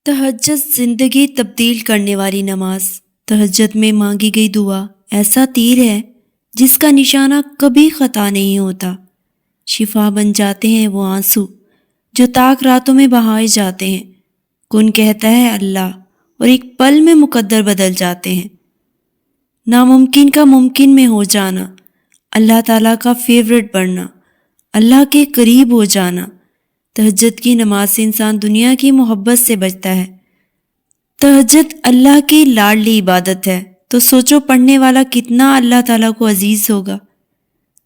تہجد زندگی تبدیل کرنے والی نماز۔ تہجد میں مانگی گئی دعا ایسا تیر ہے جس کا نشانہ کبھی خطا نہیں ہوتا۔ شفا بن جاتے ہیں وہ آنسو جو تاک راتوں میں بہائے جاتے ہیں۔ کن کہتا ہے اللہ اور ایک پل میں مقدر بدل جاتے ہیں۔ ناممکن کا ممکن میں ہو جانا، اللہ تعالیٰ کا فیورٹ بننا، اللہ کے قریب ہو جانا۔ تہجد کی نماز سے انسان دنیا کی محبت سے بچتا ہے۔ تہجد اللہ کی لاڈلی عبادت ہے، تو سوچو پڑھنے والا کتنا اللہ تعالیٰ کو عزیز ہوگا۔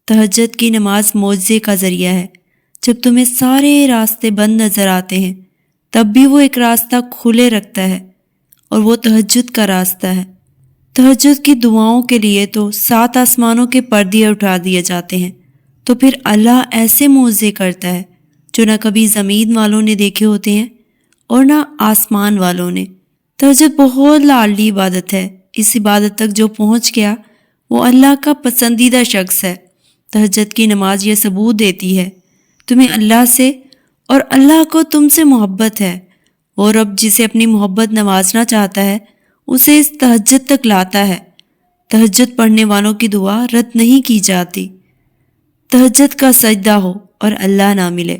تہجد کی نماز معجزے کا ذریعہ ہے۔ جب تمہیں سارے راستے بند نظر آتے ہیں تب بھی وہ ایک راستہ کھلے رکھتا ہے، اور وہ تہجد کا راستہ ہے۔ تہجد کی دعاؤں کے لیے تو 7 آسمانوں کے پردے اٹھا دیے جاتے ہیں، تو پھر اللہ ایسے معجزے کرتا ہے جو نہ کبھی زمین والوں نے دیکھے ہوتے ہیں اور نہ آسمان والوں نے۔ تہجد بہت لاڈلی عبادت ہے۔ اس عبادت تک جو پہنچ گیا وہ اللہ کا پسندیدہ شخص ہے۔ تہجد کی نماز یہ ثبوت دیتی ہے تمہیں اللہ سے اور اللہ کو تم سے محبت ہے۔ وہ رب جسے اپنی محبت نوازنا چاہتا ہے اسے اس تہجد تک لاتا ہے۔ تہجد پڑھنے والوں کی دعا رد نہیں کی جاتی۔ تہجد کا سجدہ ہو اور اللہ نہ ملے،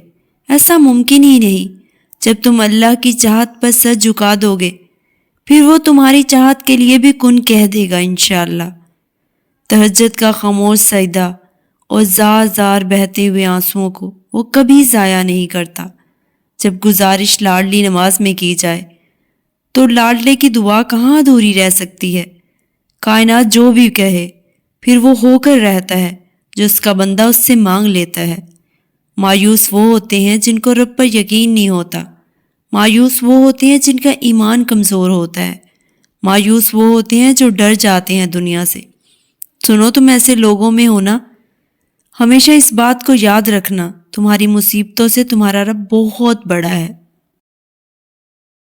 ایسا ممکن ہی نہیں۔ جب تم اللہ کی چاہت پر سر جھکا دو گے پھر وہ تمہاری چاہت کے لیے بھی کن کہہ دے گا انشاءاللہ۔ تہجد کا خاموش سجدہ اور زار زار بہتے ہوئے آنسوؤں کو وہ کبھی ضائع نہیں کرتا۔ جب گزارش لاڈلی نماز میں کی جائے تو لاڈلے کی دعا کہاں ادھوری رہ سکتی ہے؟ کائنات جو بھی کہے پھر وہ ہو کر رہتا ہے جو اس کا بندہ اس سے مانگ لیتا ہے۔ مایوس وہ ہوتے ہیں جن کو رب پر یقین نہیں ہوتا۔ مایوس وہ ہوتے ہیں جن کا ایمان کمزور ہوتا ہے۔ مایوس وہ ہوتے ہیں جو ڈر جاتے ہیں دنیا سے۔ سنو، تم ایسے لوگوں میں ہو نا، ہمیشہ اس بات کو یاد رکھنا، تمہاری مصیبتوں سے تمہارا رب بہت بڑا ہے۔